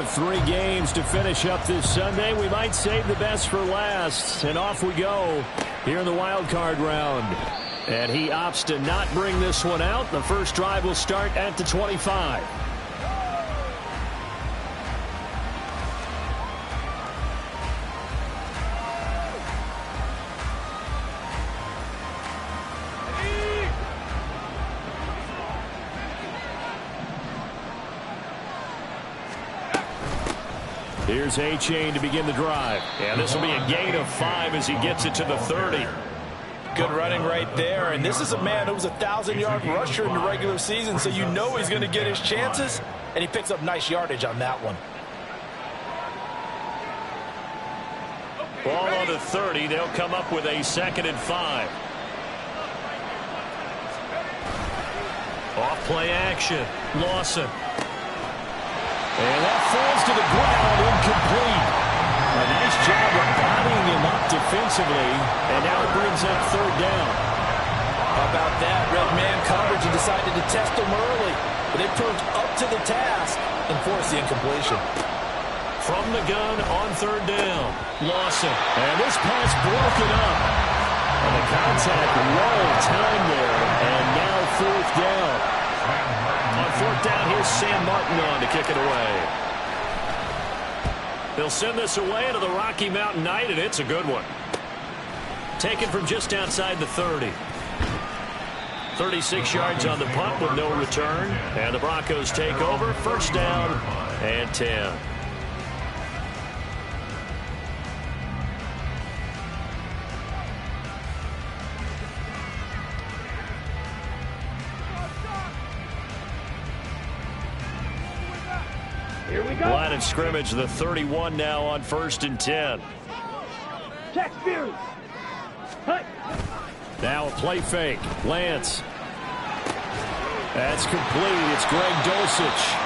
of 3 games to finish up this Sunday. We might save the best for last. And off we go here in the wild card round. And he opts to not bring this one out. The first drive will start at the 25. Here's A-Chain to begin the drive. And this will be a gain of 5 as he gets it to the 30. Good running right there. And this is a man who was a 1,000-yard rusher in the regular season, so you know he's going to get his chances. And he picks up nice yardage on that one. Ball on the 30. They'll come up with a 2nd and 5. Off play action. Lawson. And that falls to the ground, incomplete. A nice job of bodying him up defensively, and now it brings up 3rd down. How about that? Red man coverage and decided to test him early, but they proved up to the task and forced the incompletion. From the gun on 3rd down, Lawson. And this pass broken up. And the contact well timed there, and now 4th down. On 4th down, here's Sam Martin on to kick it away. They'll send this away to the Rocky Mountain Knight, and it's a good one. Taken from just outside the 30. 36 yards on the punt with no return. And the Broncos take over. 1st down and 10. Here we go. Line of scrimmage, the 31 now on 1st and 10. Check Spears. Hut. Now a play fake. Lance. That's complete. It's Greg Dulcich.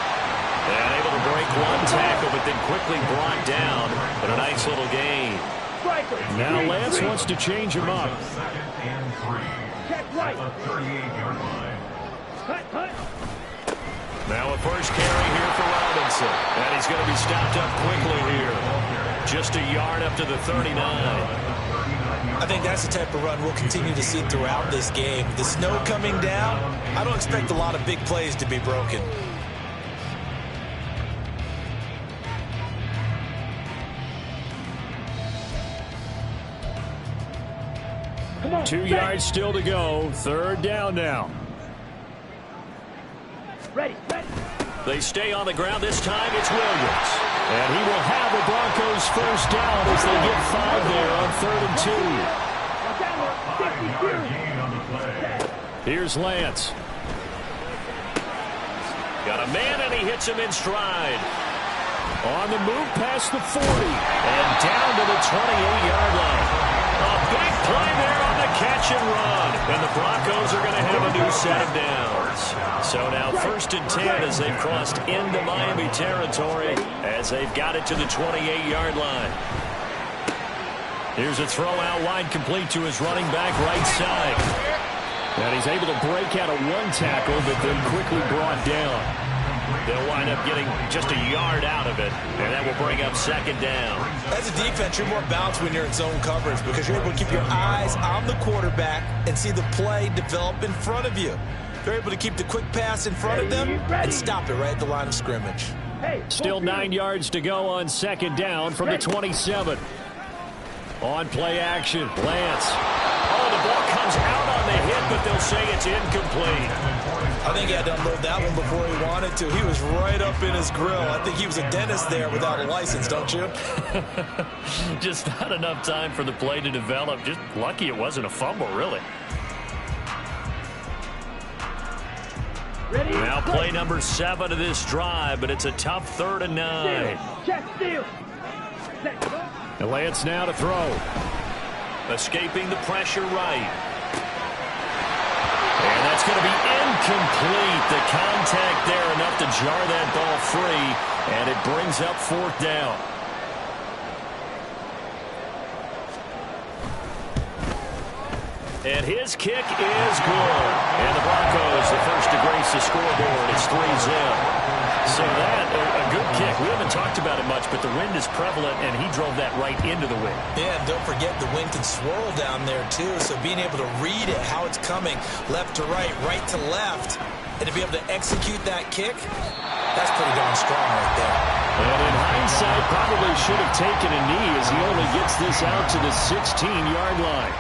And able to break 1 tackle, but then quickly brought down. But a nice little gain. Now Lance wants to change him up. Check right. Hut, hut. Now a first carry here for Robinson. And he's going to be stopped up quickly here. Just a yard up to the 39. I think that's the type of run we'll continue to see throughout this game. The snow coming down, I don't expect a lot of big plays to be broken. Come on, 2 yards still to go. 3rd down now. Ready, ready. They stay on the ground. This time it's Williams. And he will have the Broncos 1st down as they get 5 there on 3rd and 2. Here's Lance. Got a man, and he hits him in stride. On the move past the 40. And down to the 28-yard line. A big play there on the catch and run. And the Broncos are going to have a new set of downs. So now 1st and 10 as they've crossed into Miami territory as they've got it to the 28-yard line. Here's a throw out wide, complete to his running back right side. And he's able to break out of 1 tackle, but then quickly brought down. They'll wind up getting just a yard out of it, and that will bring up 2nd down. As a defense, you're more balanced when you're in zone coverage because you're able to keep your eyes on the quarterback and see the play develop in front of you. They're able to keep the quick pass in front of them and stop it right at the line of scrimmage. Still 9 yards to go on 2nd down from the 27. On play action, Lance. Oh, the ball comes out on the hit, but they'll say it's incomplete. I think he had to unload that one before he wanted to. He was right up in his grill. I think he was a dentist there without a license, don't you? Just not enough time for the play to develop. Just lucky it wasn't a fumble, really. Ready, now play number 7 of this drive, but it's a tough 3rd and 9. Check steal. And Lance now to throw. Escaping the pressure right. And that's going to be incomplete. The contact there enough to jar that ball free, and it brings up 4th down. And his kick is good. And the Broncos, the first to grace the scoreboard. It's 3-0. So that, a good kick. We haven't talked about it much, but the wind is prevalent, and he drove that right into the wind. Yeah, and don't forget the wind can swirl down there, too. So being able to read it, how it's coming, left to right to left, and to be able to execute that kick, that's pretty darn strong right there. And in hindsight, probably should have taken a knee as he only gets this out to the 16-yard line.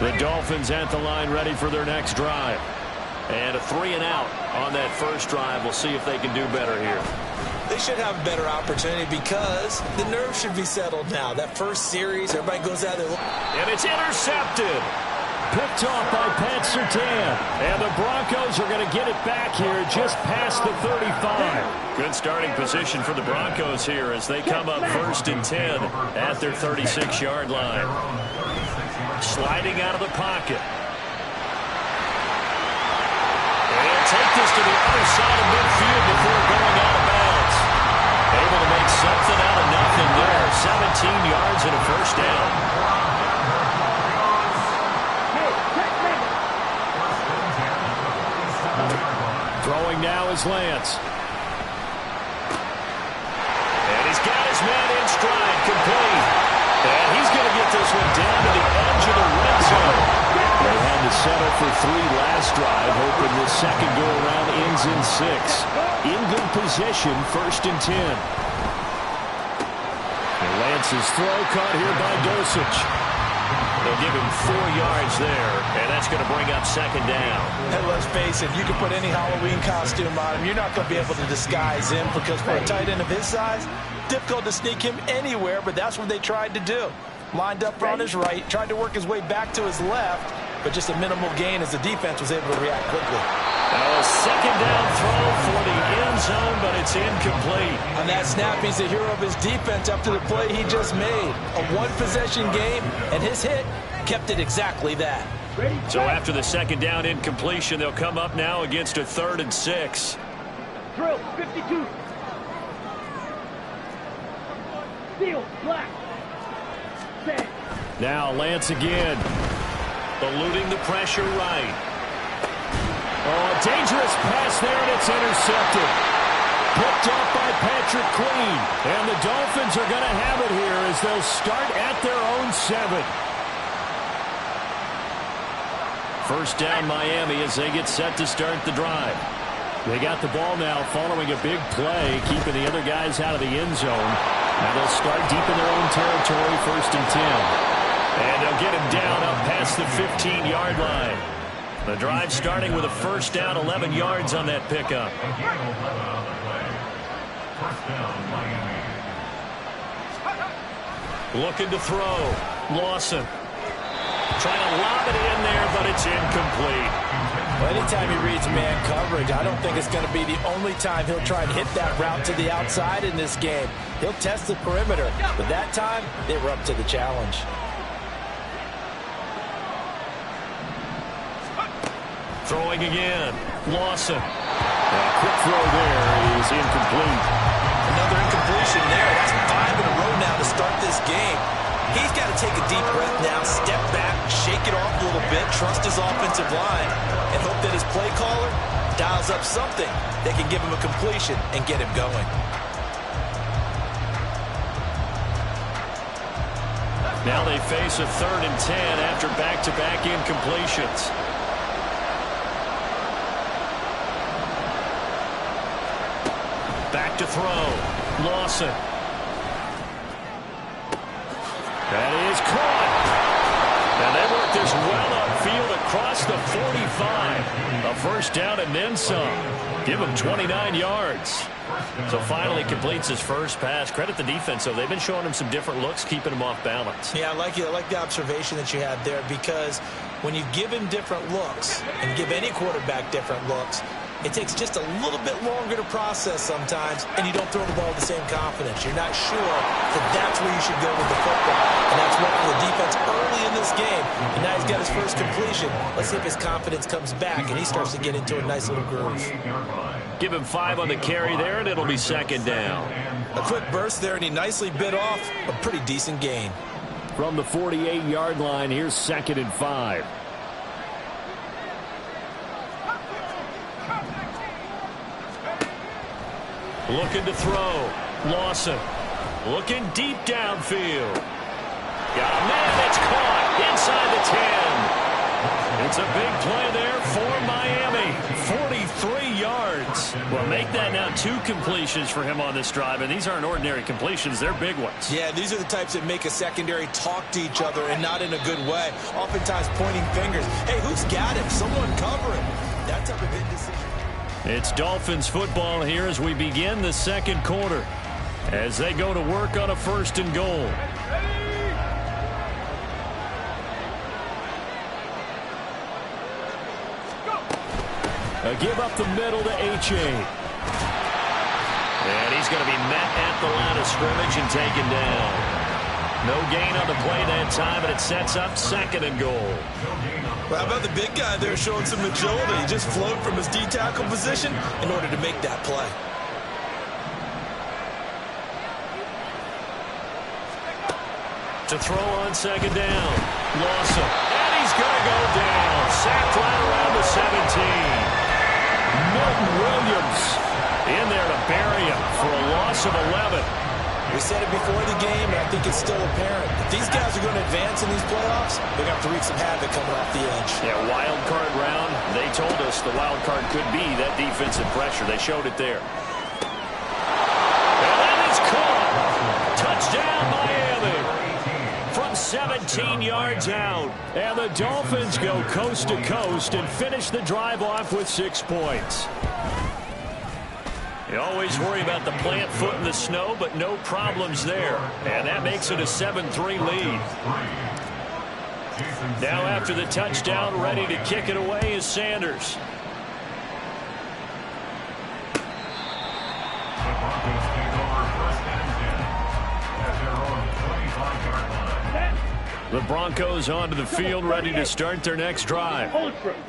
The Dolphins at the line ready for their next drive. And a 3-and-out on that first drive. We'll see if they can do better here. They should have a better opportunity because the nerves should be settled now. That first series, everybody goes out there. And it's intercepted. Picked off by Pat Surtain. And the Broncos are going to get it back here just past the 35. Good starting position for the Broncos here as they come up 1st and 10 at their 36-yard line. Sliding out of the pocket. And take this to the other side of midfield before going out of bounds. Able to make something out of nothing there. 17 yards and a first down. Throwing now is Lance. And he's got his man in stride, complete. And he's going to get this one down to the edge of the red zone. They had to settle for 3 last drive, hoping this second go-around ends in 6. In good position, 1st and 10. And Lance's throw caught here by Dosich. They'll give him 4 yards there, and that's going to bring up 2nd down. And let's face it, you can put any Halloween costume on him. You're not going to be able to disguise him because for a tight end of his size, difficult to sneak him anywhere, but that's what they tried to do. Lined up on his right, tried to work his way back to his left, but just a minimal gain as the defense was able to react quickly. A 2nd down throw for the end zone, but it's incomplete. On that snap, he's the hero of his defense after the play he just made. A one-possession game, and his hit kept it exactly that. So after the 2nd down incompletion, they'll come up now against a 3rd and 6. Drill, 52. Steel, black. Set. Now Lance again. Eluding the pressure right. Oh, a dangerous pass there, and it's intercepted. Picked off by Patrick Queen. And the Dolphins are going to have it here as they'll start at their own 7. First down Miami as they get set to start the drive. They got the ball now following a big play, keeping the other guys out of the end zone. Now they'll start deep in their own territory, 1st and 10. And they'll get him down up past the 15-yard line. The drive starting with a first down, 11 yards on that pickup. Looking to throw. Lawson. Trying to lob it in there, but it's incomplete. Well, anytime he reads man coverage, I don't think it's going to be the only time he'll try and hit that route to the outside in this game. He'll test the perimeter, but that time, they were up to the challenge. Throwing again. Lawson. A quick throw there is incomplete. Another incompletion there. That's 5 in a row now to start this game. He's got to take a deep breath now, step back, shake it off a little bit, trust his offensive line, and hope that his play caller dials up something that can give him a completion and get him going. Now they face a 3rd and 10 after back-to-back incompletions. Back to throw. Lawson. That is caught. And they work this well upfield across the 45. A first down and then some. Give him 29 yards. So finally completes his first pass. Credit the defense, though. They've been showing him some different looks, keeping him off balance. Yeah, I like the observation that you had there, because when you give him different looks and give any quarterback different looks, it takes just a little bit longer to process sometimes, and you don't throw the ball with the same confidence. You're not sure that that's where you should go with the football. And that's what for the defense early in this game. And now he's He's got his first completion. Let's see if his confidence comes back and he starts to get into a nice little groove. Give him 5 on the carry there, and it'll be second down. A quick burst there, and he nicely bit off a pretty decent gain. From the 48-yard line, here's 2nd and 5. Looking to throw. Lawson looking deep downfield. Got a man that's caught inside the 10. It's a big play there for Miami. 43 yards. Well, make that now 2 completions for him on this drive, and these aren't ordinary completions. They're big ones. Yeah, these are the types that make a secondary talk to each other, and not in a good way. Oftentimes pointing fingers. Hey, who's got him? Someone cover him. That type of indecision. It's Dolphins football here as we begin the second quarter, as they go to work on a 1st and goal. A give up the middle to H.A. And he's going to be met at the line of scrimmage and taken down. No gain on the play that time, and it sets up 2nd and goal. Well, how about the big guy there showing some agility? He just floated from his D-tackle position in order to make that play. To throw on 2nd down. Lawson. And he's going to go down. Sacked right around the 17. Milton Williams in there to bury him for a loss of 11. We said it before the game, and I think it's still apparent. If these guys are going to advance in these playoffs, they're going to have to wreak some havoc coming off the edge. Yeah, wild card round. They told us the wild card could be that defensive pressure. They showed it there. And that is caught. Touchdown, Miami. From 17 yards out. And the Dolphins go coast to coast and finish the drive off with 6 points. You always worry about the plant foot in the snow, but no problems there. And that makes it a 7-3 lead. Now after the touchdown, ready to kick it away is Sanders. The Broncos onto the field, ready to start their next drive.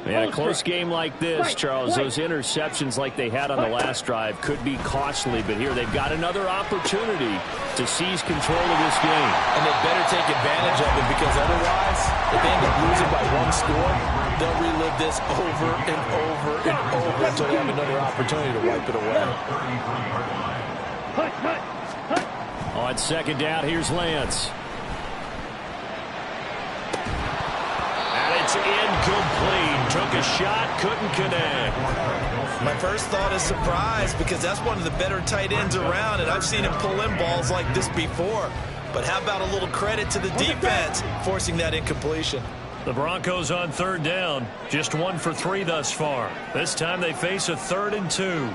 In a close game like this, Charles, those interceptions like they had on the last drive could be costly, but here they've got another opportunity to seize control of this game. And they better take advantage of it, because otherwise, if they end up losing by 1 score, they'll relive this over and over and over until they have another opportunity to wipe it away. On 2nd down, here's Lance. It's incomplete. Took a shot, couldn't connect. My first thought is surprise, because that's one of the better tight ends around, and I've seen him pull in balls like this before. But how about a little credit to the defense forcing that incompletion? The Broncos on 3rd down. Just 1 for 3 thus far. This time they face a 3rd and 2.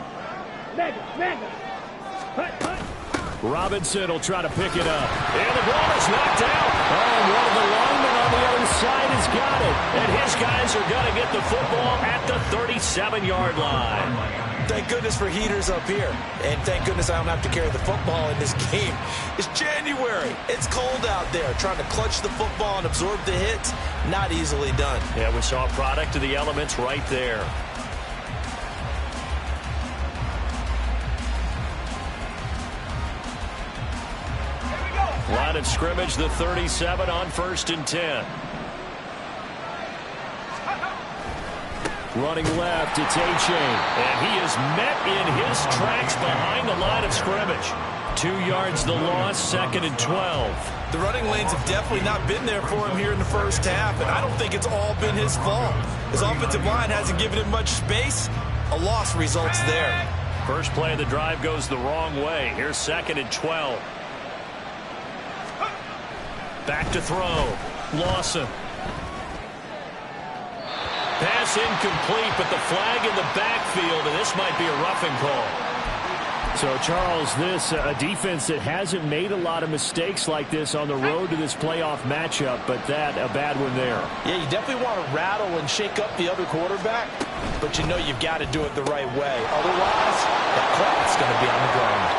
Robinson will try to pick it up. And the ball is knocked out. Oh, one of the linemen on the other side has got it. And his guys are going to get the football at the 37-yard line. Thank goodness for heaters up here. And thank goodness I don't have to carry the football in this game. It's January. It's cold out there. Trying to clutch the football and absorb the hits, not easily done. Yeah, we saw a product of the elements right there. Line of scrimmage, the 37 on 1st and 10. Running left, it's H.A. And he is met in his tracks behind the line of scrimmage. 2 yards the loss, 2nd and 12. The running lanes have definitely not been there for him here in the first half, and I don't think it's all been his fault. His offensive line hasn't given him much space. A loss results there. First play of the drive goes the wrong way. Here's 2nd and 12. Back to throw. Lawson. Pass incomplete, but the flag in the backfield, and this might be a roughing call. So, Charles, this a defense that hasn't made a lot of mistakes like this on the road to this playoff matchup, but that a bad one there. Yeah, you definitely want to rattle and shake up the other quarterback, but you know you've got to do it the right way. Otherwise, that clock's going to be on the ground.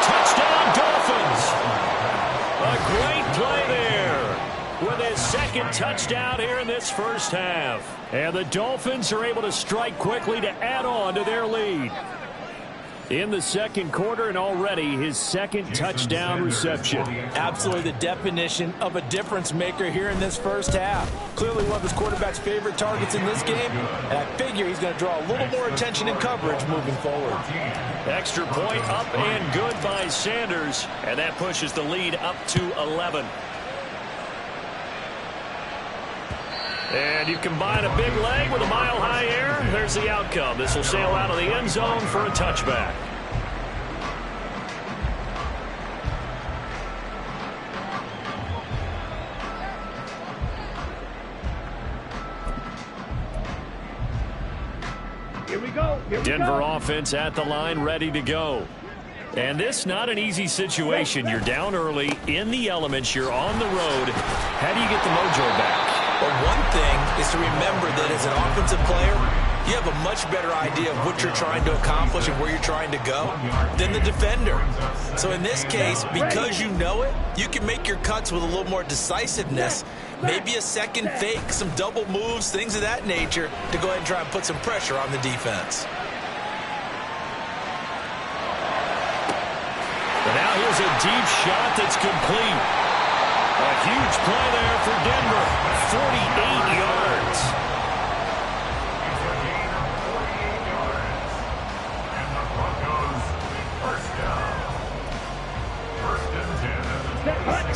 Touchdown, Dolphins! A great play there. with his second touchdown here in this first half. And the Dolphins are able to strike quickly to add on to their lead. In the second quarter, and already his second touchdown reception. Absolutely the definition of a difference maker here in this first half. Clearly one of his quarterback's favorite targets in this game, and I figure he's going to draw a little more attention in coverage moving forward. Extra point up and good by Sanders, and that pushes the lead up to 11. And you combine a big leg with a mile-high air, there's the outcome. This will sail out of the end zone for a touchback. Here we go. Denver offense at the line, ready to go. And this not an easy situation. You're down early, in the elements, you're on the road. How do you get the mojo back? But one thing is to remember that as an offensive player, you have a much better idea of what you're trying to accomplish and where you're trying to go than the defender. So in this case, because you know it, you can make your cuts with a little more decisiveness, maybe a second fake, some double moves, things of that nature, to go ahead and try and put some pressure on the defense. But now here's a deep shot that's complete. A huge play there for Denver. 48 yards.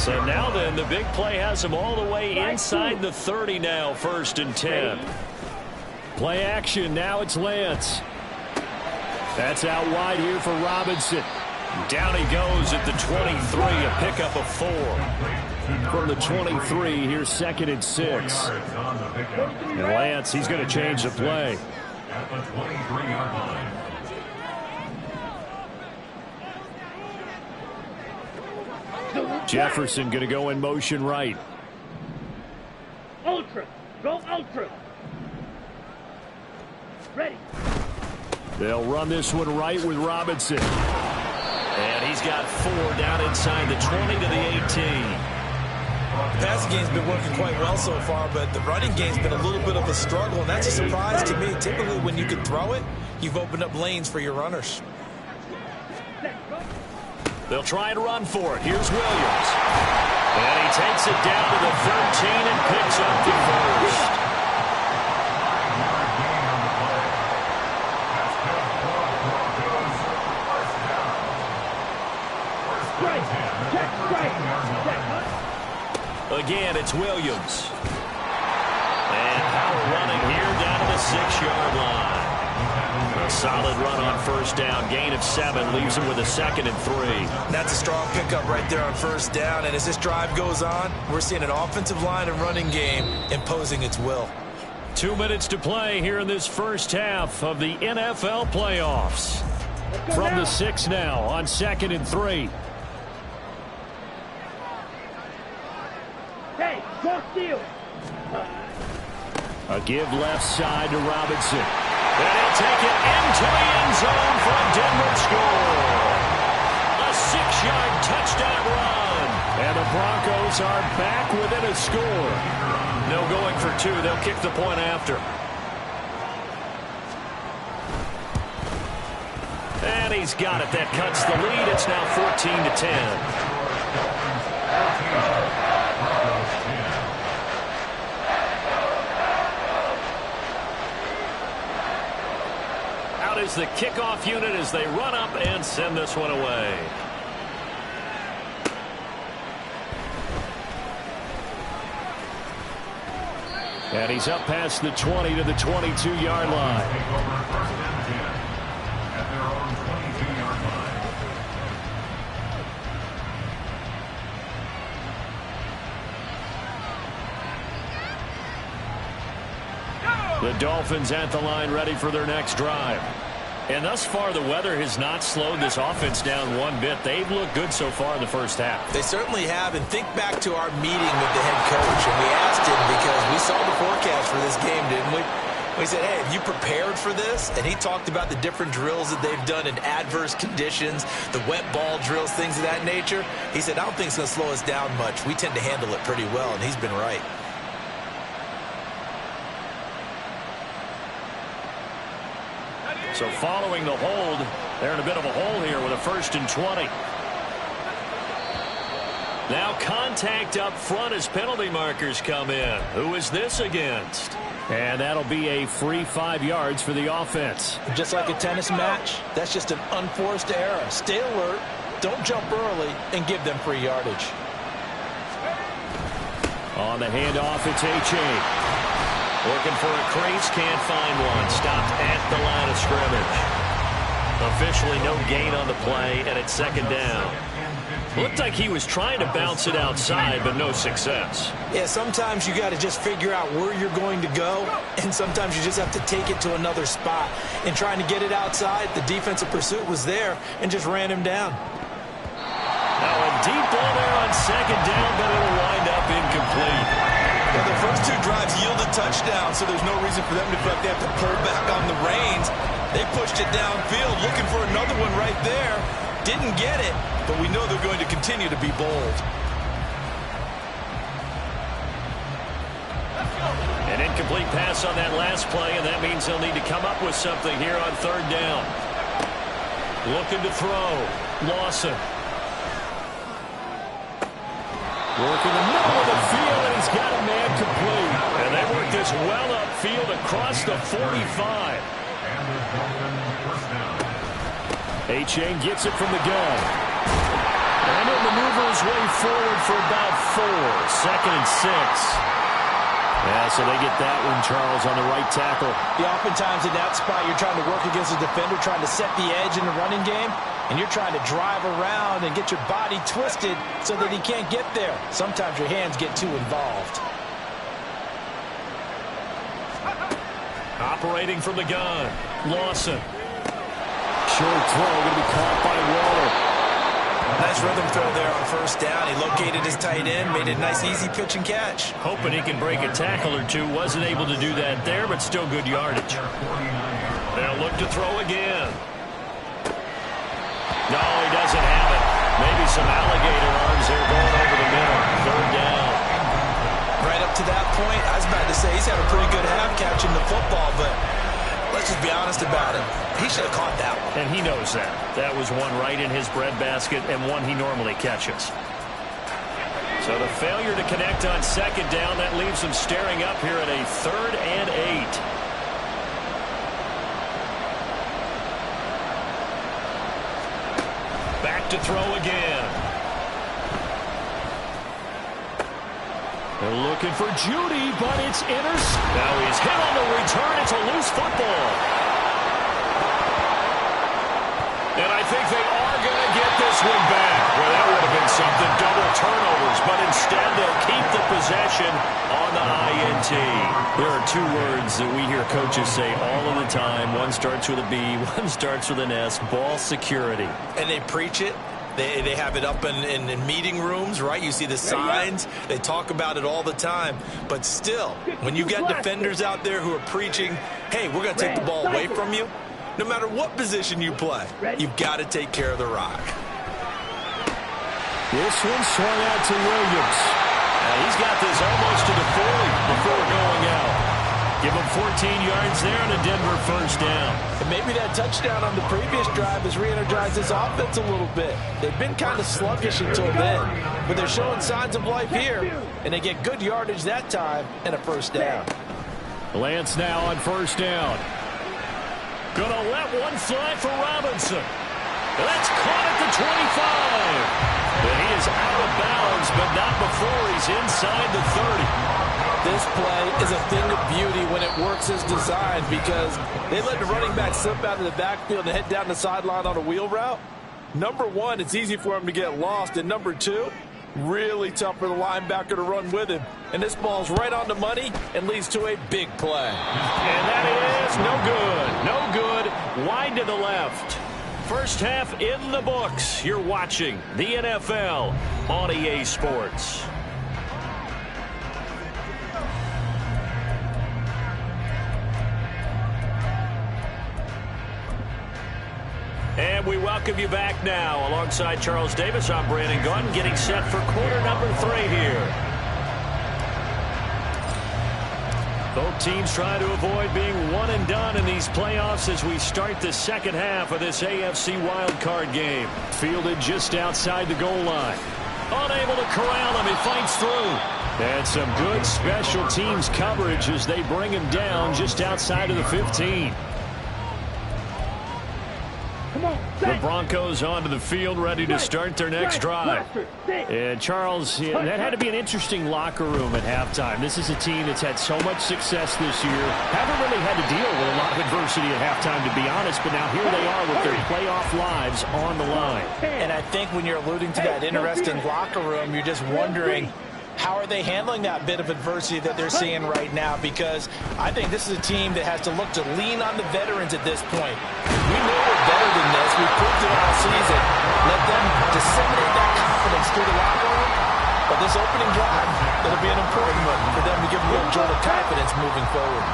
So now then, the big play has him all the way inside the 30 now, 1st and 10. Play action, now it's Lance. That's out wide here for Robinson. Down he goes at the 23, a pickup of 4. From the 23, here's 2nd and 6. And Lance, he's going to change the play. At the 23-yard line. Jefferson going to go in motion right. Ultra. Go ultra. Ready. They'll run this one right with Robinson. And he's got 4 down inside the 20 to the 18. The passing game's been working quite well so far, but the running game's been a little bit of a struggle, and that's a surprise to me. Typically, when you can throw it, you've opened up lanes for your runners. They'll try and run for it. Here's Williams. And he takes it down to the 13 and picks up the first. Again, it's Williams. And power running here down to the 6-yard line. A solid run on 1st down. Gain of 7 leaves him with a 2nd and 3. That's a strong pickup right there on 1st down. And as this drive goes on, we're seeing an offensive line and running game imposing its will. 2 minutes to play here in this first half of the NFL playoffs. From the 6 now on 2nd and 3. Hey, cross field. A give left side to Robinson. And he'll take it into the end zone for a Denver score. A 6-yard touchdown run. And the Broncos are back within a score. No going for 2. They'll kick the point after. And he's got it. That cuts the lead. It's now 14-10. Is the kickoff unit as they run up and send this one away. And he's up past the 20 to the 22-yard line. The Dolphins at the line ready for their next drive. And thus far, the weather has not slowed this offense down one bit. They've looked good so far in the first half. They certainly have. And think back to our meeting with the head coach. And we asked him, because we saw the forecast for this game, didn't we? He said, hey, have you prepared for this? And he talked about the different drills that they've done in adverse conditions, the wet ball drills, things of that nature. He said, I don't think it's going to slow us down much. We tend to handle it pretty well, and he's been right. So following the hold, they're in a bit of a hole here with a 1st and 20. Now contact up front as penalty markers come in. Who is this against? And that'll be a free 5 yards for the offense. Just like a tennis match, that's just an unforced error. Stay alert, don't jump early, and give them free yardage. On the handoff, it's H.A. Looking for a crease, can't find one. Stopped at the line of scrimmage. Officially no gain on the play, and it's 2nd down. Looked like he was trying to bounce it outside, but no success. Yeah, sometimes you got to just figure out where you're going to go, and sometimes you just have to take it to another spot. And trying to get it outside, the defensive pursuit was there and just ran him down. Now a deep ball there on 2nd down, but it'll wind up incomplete. Well, the first 2 drives yielded touchdowns, so there's no reason for them to feel like they have to pull back on the reins. They pushed it downfield, looking for another one right there. Didn't get it, but we know they're going to continue to be bold. An incomplete pass on that last play, and that means they'll need to come up with something here on 3rd down. Looking to throw. Lawson. Working the middle of the field, and he's got a man complete. And they work this well upfield across the 45. H.A. gets it from the gun. And he'll maneuver his way forward for about 4. 2nd and 6. Yeah, so they get that one, Charles, on the right tackle. Yeah, oftentimes in that spot, you're trying to work against a defender, trying to set the edge in the running game, and you're trying to drive around and get your body twisted so that he can't get there. Sometimes your hands get too involved. Operating from the gun. Lawson. Short throw, going to be caught by Waller. Nice rhythm throw there on 1st down. He located his tight end, made it a nice, easy pitch and catch. Hoping he can break a tackle or two. Wasn't able to do that there, but still good yardage. They'll look to throw again. No, he doesn't have it. Maybe some alligator arms there going over the middle. 3rd down. Right up to that point, I was about to say he's had a pretty good half catching the football, but let's just be honest about it. He should have caught that one. And he knows that. That was one right in his breadbasket and one he normally catches. So the failure to connect on 2nd down, that leaves him staring up here at a 3rd and 8. Back to throw again. They're looking for Judy, but it's intercepted. Now he's hit on the return. It's a loose football. And I think they are going to get this one back. Well, that would have been something. Double turnovers, but instead they'll keep the possession on the INT. There are 2 words that we hear coaches say all of the time. One starts with a B, one starts with an S. Ball security. And they preach it. They have it up in meeting rooms, right? You see the signs. They talk about it all the time. But still, when you got defenders out there who are preaching, hey, we're going to take the ball away from you, no matter what position you play, you've got to take care of the rock. This one swung out to Williams. He's got this almost to the 40 before going out. Give him 14 yards there and a Denver 1st down. And maybe that touchdown on the previous drive has re-energized this offense a little bit. They've been kind of sluggish until then, but they're showing signs of life here, and they get good yardage that time and a 1st down. Lance now on 1st down. Gonna let one fly for Robinson. That's caught at the 25. But he is out of bounds, but not before he's inside the 30. This play is a thing of beauty when it works as designed, because they let the running back slip out of the backfield and head down the sideline on a wheel route. Number 1, it's easy for him to get lost. And number 2, really tough for the linebacker to run with him. And this ball's right on the money and leads to a big play. And that is no good. No good. Wide to the left. First half in the books. You're watching the NFL on EA Sports. And we welcome you back now. Alongside Charles Davis, I'm Brandon Gunn, getting set for quarter number 3 here. Both teams trying to avoid being one and done in these playoffs as we start the second half of this AFC Wildcard game. Fielded just outside the goal line. Unable to corral him. He fights through. And some good special teams coverage as they bring him down just outside of the 15. The Broncos onto the field, ready to start their next drive. And Charles, that had to be an interesting locker room at halftime. This is a team that's had so much success this year. Haven't really had to deal with a lot of adversity at halftime, to be honest. But now here they are with their playoff lives on the line. And I think when you're alluding to that interesting locker room, you're just wondering, how are they handling that bit of adversity that they're seeing right now? Because I think this is a team that has to look to lean on the veterans at this point. We know we're better than this. We've proved it all season. Let them disseminate that confidence through the locker room. But this opening drive, it'll be an important one for them to give them a little jolt of confidence moving forward.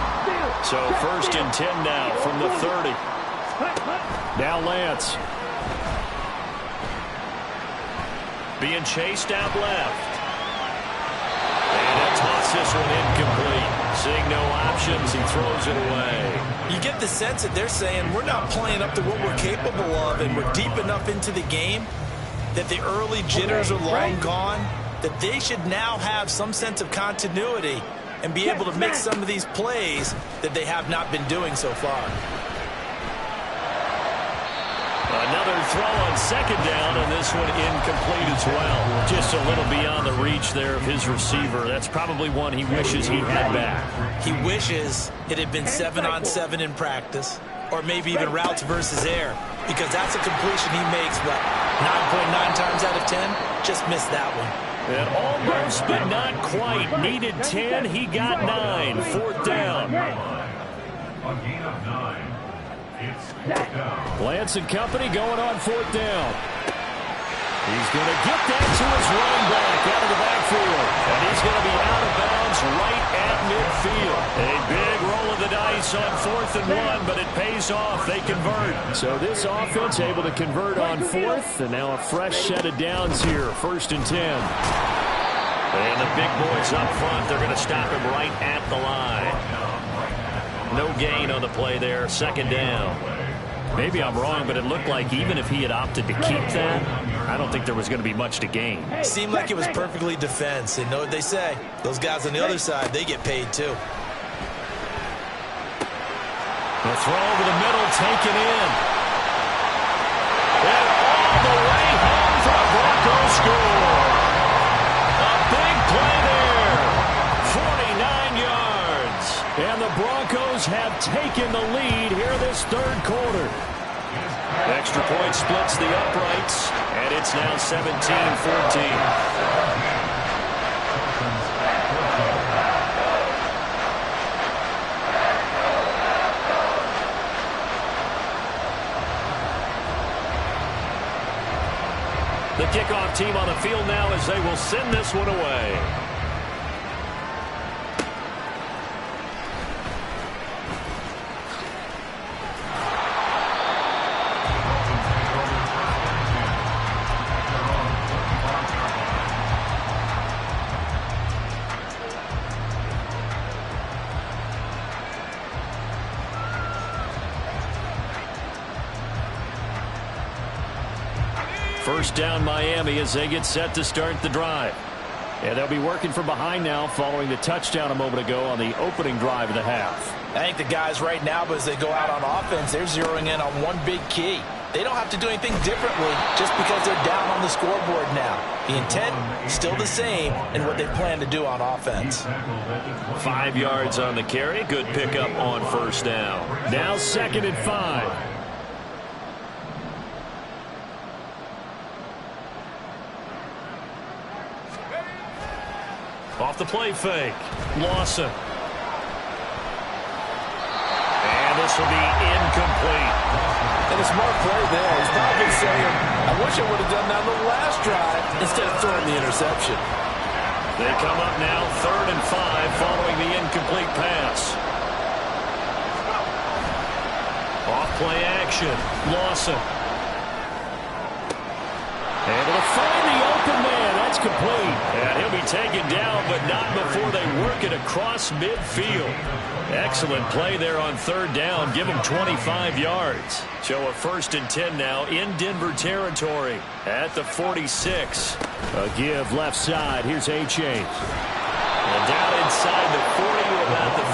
So 1st and 10 now from the 30. Now Lance. Being chased out left. Toss this one incomplete. Seeing no options, he throws it away. You get the sense that they're saying we're not playing up to what we're capable of, and we're deep enough into the game that the early jitters are long gone, that they should now have some sense of continuity and be able to make some of these plays that they have not been doing so far. Another throw on 2nd down, and this one incomplete as well. Just a little beyond the reach there of his receiver. That's probably one he wishes he had back. He wishes it had been 7-on-7 in practice, or maybe even routes versus air, because that's a completion he makes, but 9.9 times out of 10, just missed that one. And almost, but not quite. Needed 10, he got 9. 4th down. A gain of 9. It's 4th down. Lance and company going on 4th down. He's going to get that to his running back out of the backfield. And he's going to be out of bounds right at midfield. A big roll of the dice on 4th and 1, but it pays off. They convert. So this offense able to convert on 4th, and now a fresh set of downs here. 1st and 10. And the big boys up front, they're going to stop him right at the line. No gain on the play there. 2nd down. Maybe I'm wrong, but it looked like even if he had opted to keep that, I don't think there was going to be much to gain. Seemed like it was perfectly defense. And know what they say. Those guys on the other side, they get paid too. The throw over the middle, taken in. And all the way home for a Broncos score. A big play there. 49 yards. And the Broncos have taken the lead here this 3rd quarter. Extra point splits the uprights, and it's now 17-14. The kickoff team on the field now as they will send this one away. First down Miami as they get set to start the drive. And they'll be working from behind now following the touchdown a moment ago on the opening drive of the half. I think the guys right now, but as they go out on offense, they're zeroing in on one big key. They don't have to do anything differently just because they're down on the scoreboard now. The intent still the same in what they plan to do on offense. 5 yards on the carry. Good pickup on 1st down. Now 2nd and 5. Off the play fake. Lawson. And this will be incomplete. And a smart play there. He's probably saying, I wish I would have done that on the last drive instead of throwing the interception. They come up now 3rd and 5 following the incomplete pass. Off play action. Lawson. Able to find the open man. That's complete. And he'll be taken down, but not before they work it across midfield. Excellent play there on third down. Give them 25 yards. So a 1st and 10 now in Denver territory at the 46. A give left side. Here's A-Chain. And down inside the 40 to about the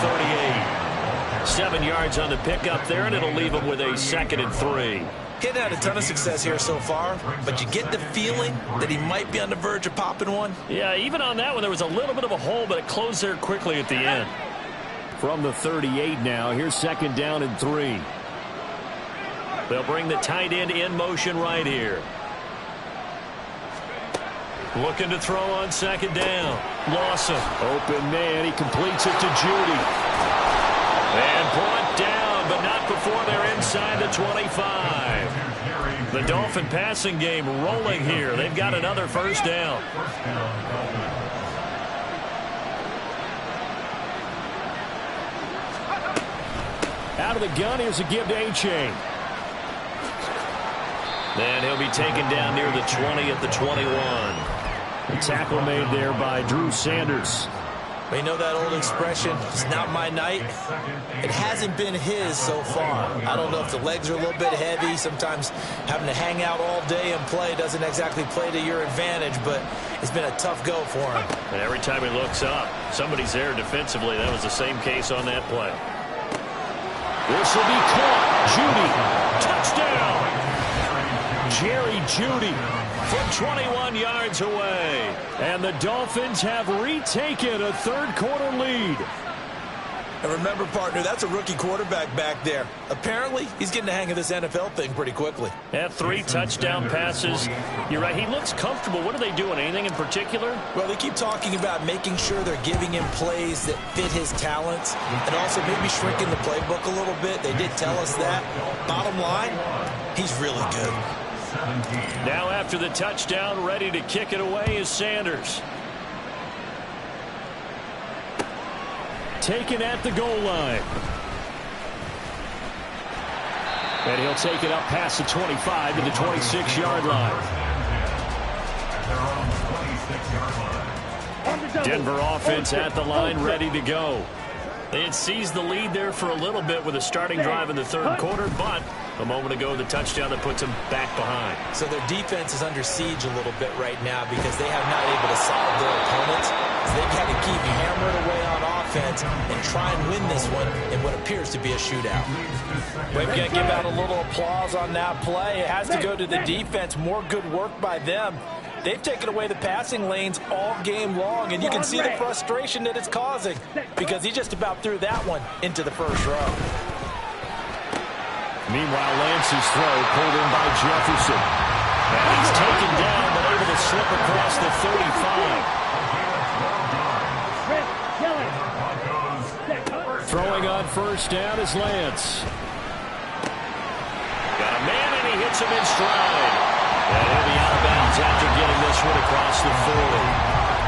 38. 7 yards on the pickup there, and it'll leave them with a 2nd and 3. He's had a ton of success here so far, but you get the feeling that he might be on the verge of popping one. Yeah, even on that one, there was a little bit of a hole, but it closed there quickly at the end. From the 38 now, here's 2nd down and 3. They'll bring the tight end in motion right here. Looking to throw on 2nd down. Lawson. Open man. He completes it to Judy. And brought down, but not before they're inside the 25. The Dolphin passing game rolling here. They've got another 1st down. Out of the gun, here's a give to A-Chain. Then he'll be taken down near the 20 at the 21. The tackle made there by Drew Sanders. We know that old expression, it's not my night. It hasn't been his so far. I don't know if the legs are a little bit heavy. Sometimes having to hang out all day and play doesn't exactly play to your advantage, but it's been a tough go for him. And every time he looks up, somebody's there defensively. That was the same case on that play. This will be caught. Judy. Touchdown. Jerry Judy from 21 yards away. And the Dolphins have retaken a 3rd quarter lead. And remember, partner, that's a rookie quarterback back there. Apparently, he's getting the hang of this NFL thing pretty quickly. Had 3 touchdown passes. You're right, he looks comfortable. What are they doing? Anything in particular? Well, they keep talking about making sure they're giving him plays that fit his talents and also maybe shrinking the playbook a little bit. They did tell us that. Bottom line, he's really good. Now after the touchdown, ready to kick it away is Sanders. Taken at the goal line. And he'll take it up past the 25 to the 26-yard line. Denver offense at the line, ready to go. They had seized the lead there for a little bit with a starting drive in the 3rd quarter, but a moment ago, the touchdown that puts them back behind. So their defense is under siege a little bit right now because they have not able to solve their opponents. So they've had to keep hammering away on offense and try and win this one in what appears to be a shootout. We've got to give out a little applause on that play. It has to go to the defense. More good work by them. They've taken away the passing lanes all game long, and you can see the frustration that it's causing because he just about threw that one into the 1st row. Meanwhile, Lance's throw pulled in by Jefferson. And he's taken down, but able to slip across the 35. Throwing on 1st down is Lance. Got a man, and he hits him in stride. And he'll be out of bounds after getting this one across the 40.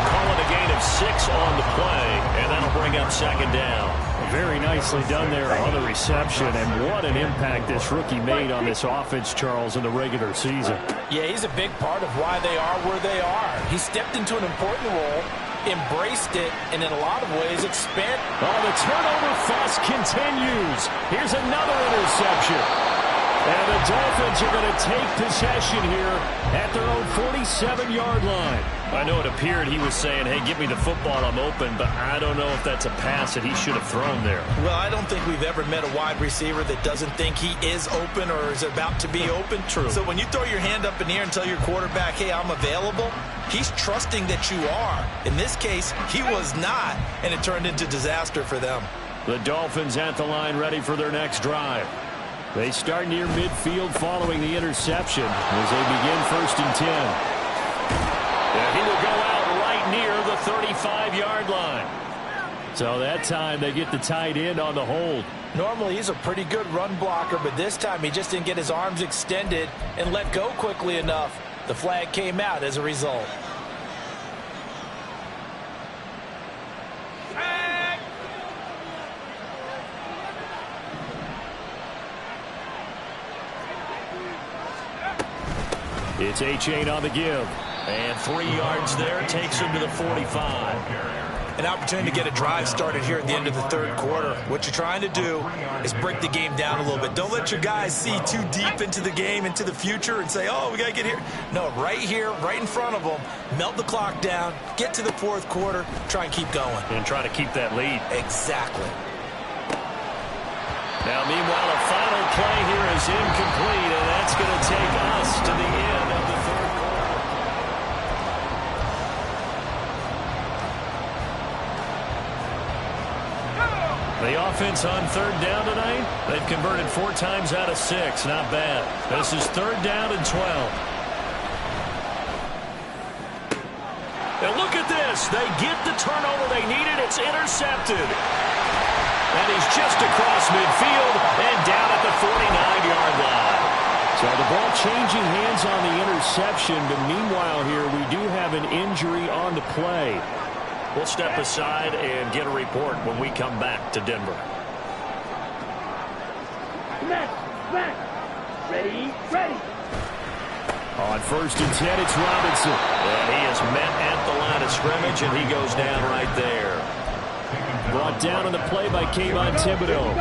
Call it a gain of 6 on the play, and that'll bring up 2nd down. Very nicely done there on the reception, and what an impact this rookie made on this offense, Charles, in the regular season. Yeah, he's a big part of why they are where they are. He stepped into an important role, embraced it, and in a lot of ways expanded. Oh, the turnover fuss continues. Here's another interception. And the Dolphins are going to take possession here at their own 47-yard line. I know it appeared he was saying, hey, give me the football, I'm open, but I don't know if that's a pass that he should have thrown there. Well, I don't think we've ever met a wide receiver that doesn't think he is open or is about to be open. True. So when you throw your hand up in the air and tell your quarterback, hey, I'm available, he's trusting that you are. In this case, he was not, and it turned into disaster for them. The Dolphins at the line ready for their next drive. They start near midfield following the interception as they begin 1st and 10. And he will go out right near the 35-yard line. So that time they get the tight end on the hold. Normally he's a pretty good run blocker, but this time he just didn't get his arms extended and let go quickly enough. The flag came out as a result. It's Achane on the give. And 3 yards there takes him to the 45. An opportunity to get a drive started here at the end of the third quarter. What you're trying to do is break the game down a little bit. Don't let your guys see too deep into the game, into the future, and say, oh, we got to get here. No, right here, right in front of them, melt the clock down, get to the fourth quarter, try and keep going. And try to keep that lead. Exactly. Now, meanwhile, a final play here is incomplete, and that's going to take us to the end of the third quarter. The offense on third down tonight, they've converted 4 times out of 6. Not bad. This is third down and 12. And look at this. They get the turnover they needed. It's intercepted. And he's just across midfield and down at the 49-yard line. So the ball changing hands on the interception, but meanwhile here we do have an injury on the play. We'll step aside and get a report when we come back to Denver. Smash. Ready. On first and 10, it's Robinson. And he is met at the line of scrimmage, and he goes down right there. Brought down on the play by Kayvon Thibodeau.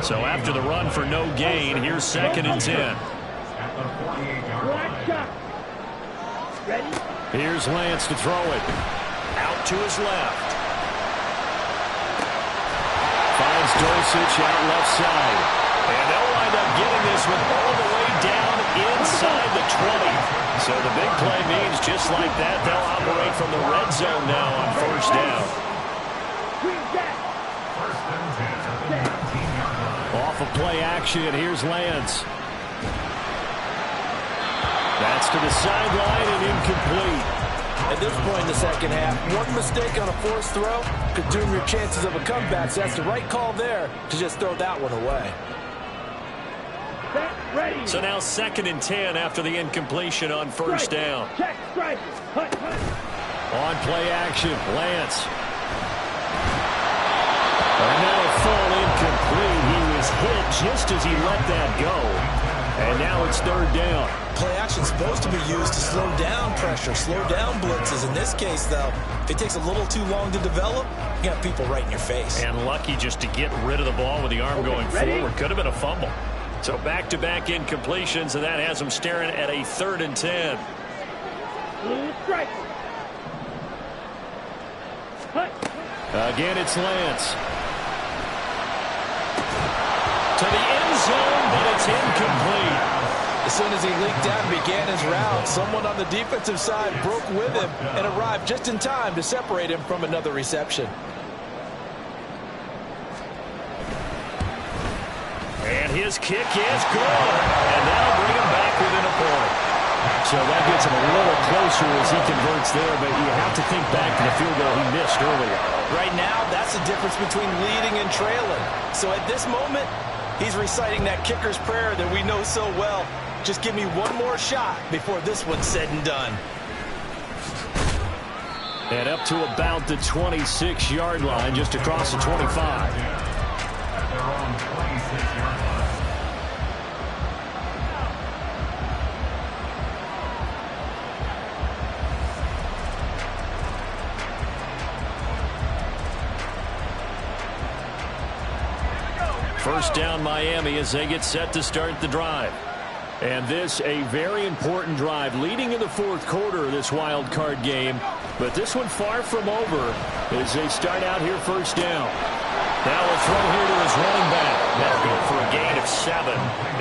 So after the run for no gain, here's second and 10. Black shot. Ready. Here's Lance to throw it. Out to his left. Finds Dulcich out left side. And they'll wind up getting this one all the way down inside the 20. So the big play means just like that, they'll operate from the red zone now on first down. Off of play action, here's Lance. That's to the sideline and incomplete. At this point in the second half, one mistake on a forced throw could doom your chances of a comeback. So that's the right call there to just throw that one away. So now second and 10 after the incompletion on first down. Check, strike. Hut. On play action, Lance. And that'll fall incomplete. He was hit just as he let that go. And now it's third down. Play action is supposed to be used to slow down pressure, slow down blitzes. In this case, though, if it takes a little too long to develop, you got people right in your face. And lucky just to get rid of the ball with the arm going forward. Could have been a fumble. So back-to-back incompletions, and that has them staring at a third and 10. Blue strike. Hut. Again, it's Lance. To the end zone, but it's incomplete. As soon as he leaked out and began his route, someone on the defensive side broke with him and arrived just in time to separate him from another reception. And his kick is good. And that'll bring him back within a point. So that gets him a little closer as he converts there, but you have to think back to the field goal he missed earlier. Right now, that's the difference between leading and trailing. So at this moment, he's reciting that kicker's prayer that we know so well. Just give me one more shot before this one's said and done. And up to about the 26-yard line, just across the 25. First down Miami as they get set to start the drive. And this a very important drive leading in the fourth quarter of this wild card game. But this one far from over as they start out here first down. Now a throw here to his running back. That'll go for a gain of 7.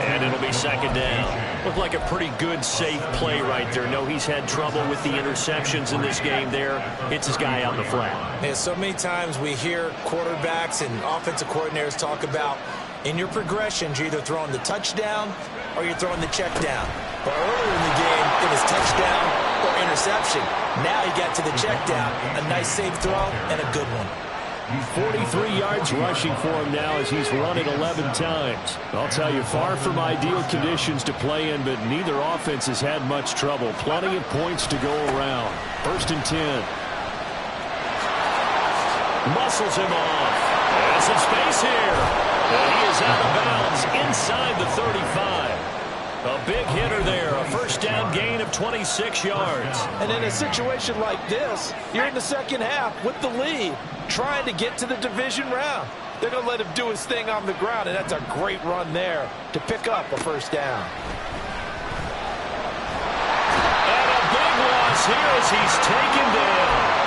And it'll be second down. Looked like a pretty good, safe play right there. No, he's had trouble with the interceptions in this game there. Hits his guy out in the flat. Yeah, so many times we hear quarterbacks and offensive coordinators talk about in your progressions, you're either throwing the touchdown or you're throwing the check down. But earlier in the game, it was touchdown or interception. Now he got to the check down. A nice safe throw and a good one. 43 yards rushing for him now as he's run it 11 times. I'll tell you, far from ideal conditions to play in, but neither offense has had much trouble. Plenty of points to go around. First and 10. Muscles him off. There's some space here. And he is out of bounds inside the 35. A big hitter there, a first down gain of 26 yards. And in a situation like this, you're in the second half with the lead, trying to get to the division round. They're going to let him do his thing on the ground, and that's a great run there to pick up a first down. And a big loss here as he's taken down.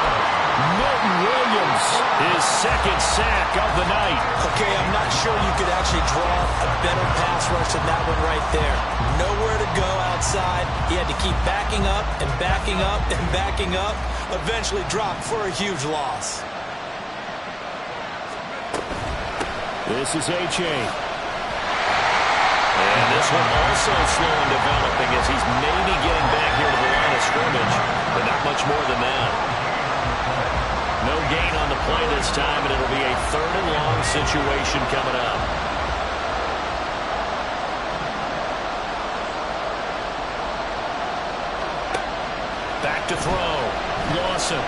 Milton Williams, his second sack of the night. Okay, I'm not sure you could actually draw a better pass rush than that one right there. Nowhere to go outside. He had to keep backing up and backing up and backing up. Eventually dropped for a huge loss. This is H.A. And this one also slow in developing as he's maybe getting back here to the line of scrimmage, but not much more than that. No gain on the play this time, and it'll be a 3rd and long situation coming up. Back to throw. Lawson.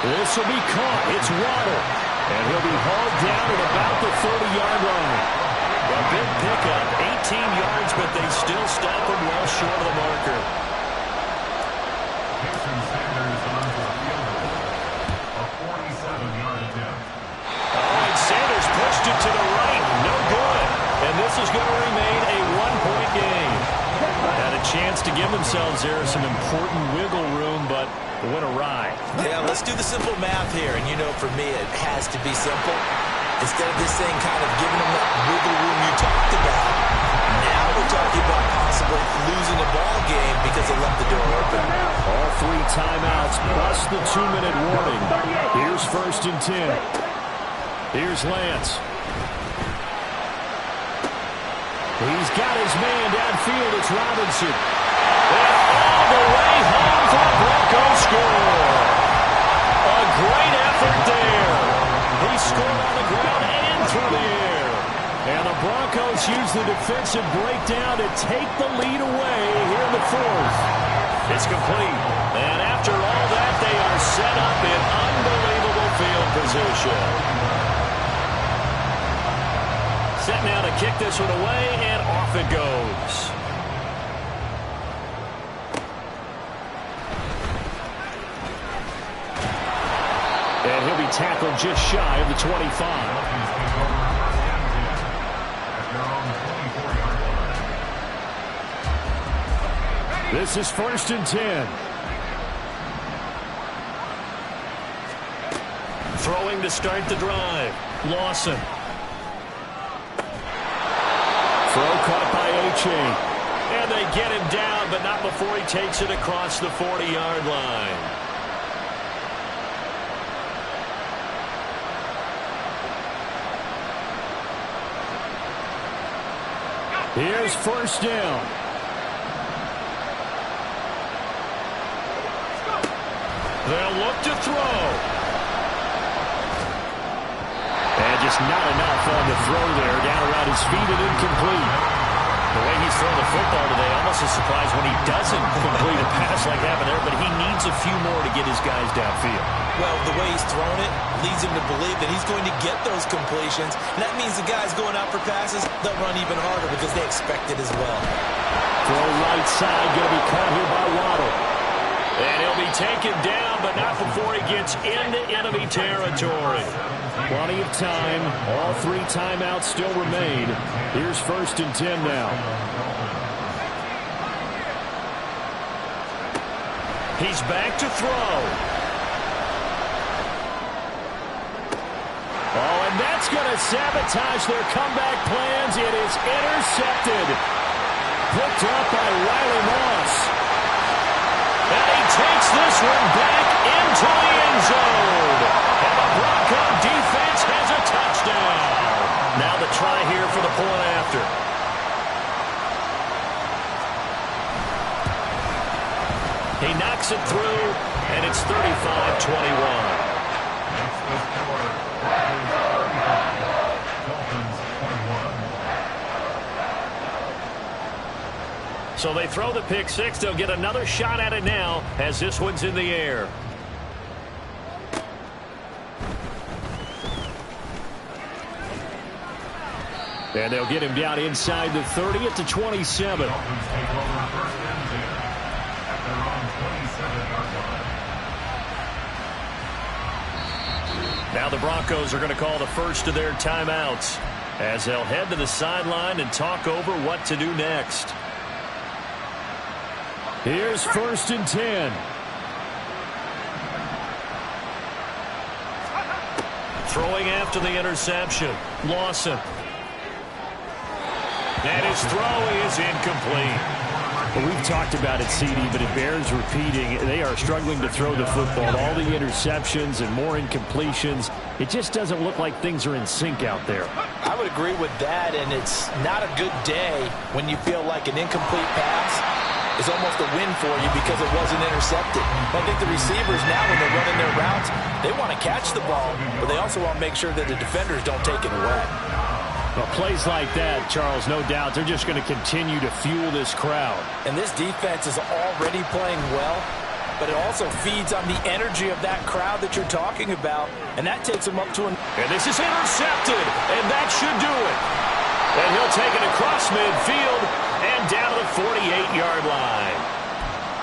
This will be caught. It's Waddle. And he'll be hauled down at about the 30-yard line. A big pickup, 18 yards, but they still stop him well short of the marker. All right, Sanders pushed it to the right. No good. And this is going to remain a 1-point game. Had a chance to give themselves there some important wiggle room, but it went awry. Yeah, let's do the simple math here. And you know, for me, it has to be simple. Instead of this thing kind of giving them that wiggle room you talked about, now we're talking about possibly losing a ball game because they left the door open. All 3 timeouts plus the 2-minute warning. Here's 1st and 10. Here's Lance. He's got his man downfield. It's Robinson. And all the way home for the Broncos score. A great effort there. He scored on the ground and through the air. And the Broncos use the defensive breakdown to take the lead away here in the 4th. It's complete. And after all that, they are set up in unbelievable field position. Set now to kick this one away, and off it goes. And he'll be tackled just shy of the 25. This is 1st and 10. Throwing to start the drive. Lawson. Throw caught by H.A. And they get him down, but not before he takes it across the 40-yard line. Here's 1st down. They'll look to throw. And just not enough on the throw there. Down around his feet and incomplete. The way he's thrown the football today, almost a surprise when he doesn't complete a pass like happened there, but he needs a few more to get his guys downfield. Well, the way he's thrown it leads him to believe that he's going to get those completions. And that means the guys going out for passes, they'll run even harder because they expect it as well. Throw right side, going to be caught here by Waddle. And he'll be taken down, but not before he gets into enemy territory. Plenty of time. All 3 timeouts still remain. Here's 1st and 10 now. He's back to throw. Oh, and that's going to sabotage their comeback plans. It is intercepted. Picked up by Riley Moss. And he takes this one back into the end zone. And the Bronco defense has a touchdown. Now the try here for the point after. He knocks it through, and it's 35-21. So they throw the pick 6. They'll get another shot at it now as this one's in the air. And they'll get him down inside the 30 at the 27. Dolphins take over first and 10 at their own 27-yard line. Now the Broncos are going to call the first of their timeouts as they'll head to the sideline and talk over what to do next. Here's first and 10. Throwing after the interception. Lawson. And his throw is incomplete. Well, we've talked about it, CD, but it bears repeating. They are struggling to throw the football. All the interceptions and more incompletions. It just doesn't look like things are in sync out there. I would agree with that, and it's not a good day when you feel like an incomplete pass is almost a win for you because it wasn't intercepted. I think the receivers now, when they're running their routes, they want to catch the ball, but they also want to make sure that the defenders don't take it away. Well, plays like that, Charles, no doubt, they're just going to continue to fuel this crowd. And this defense is already playing well, but it also feeds on the energy of that crowd that you're talking about, and that takes them up to an... And this is intercepted, and that should do it. And he'll take it across midfield and down to the 48-yard line.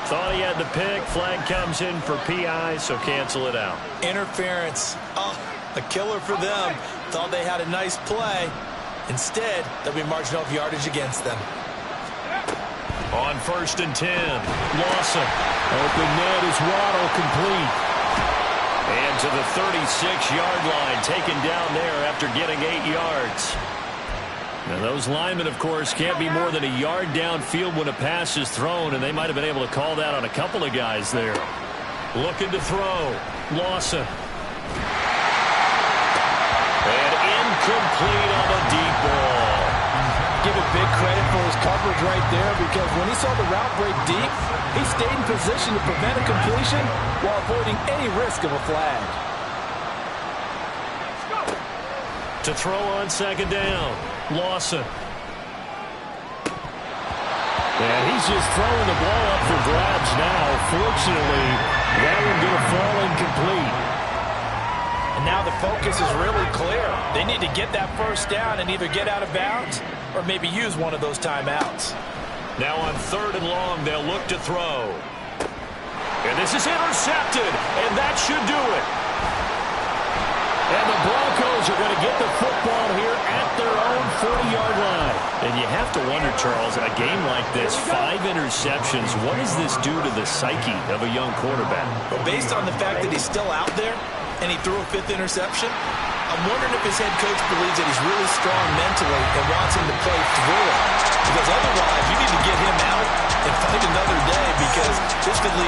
Thought he had the pick. Flag comes in for PI, so cancel it out. Interference. Oh, a killer for them. Thought they had a nice play. Instead, they'll be marching off yardage against them. On first and 10, Lawson. Open net is Waddle, complete. And to the 36-yard line, taken down there after getting 8 yards. Now those linemen, of course, can't be more than a yard downfield when a pass is thrown, and they might have been able to call that on a couple of guys there. Looking to throw. Lawson. And incomplete on the deep ball. Give it big credit for his coverage right there, because when he saw the route break deep, he stayed in position to prevent a completion while avoiding any risk of a flag. To throw on second down, Lawson. And he's just throwing the ball up for grabs now. Fortunately, that one going to fall incomplete. And now the focus is really clear. They need to get that first down and either get out of bounds or maybe use one of those timeouts. Now on third and long, they'll look to throw. And this is intercepted, and that should do it. And the Broncos are going to get the football here at their own 40-yard line. And you have to wonder, Charles, a game like this, 5 interceptions, what does this do to the psyche of a young quarterback? But based on the fact that he's still out there and he threw a 5th interception, I'm wondering if his head coach believes that he's really strong mentally and wants him to play through it. Because otherwise, you need to get him out and fight another day, because this could lead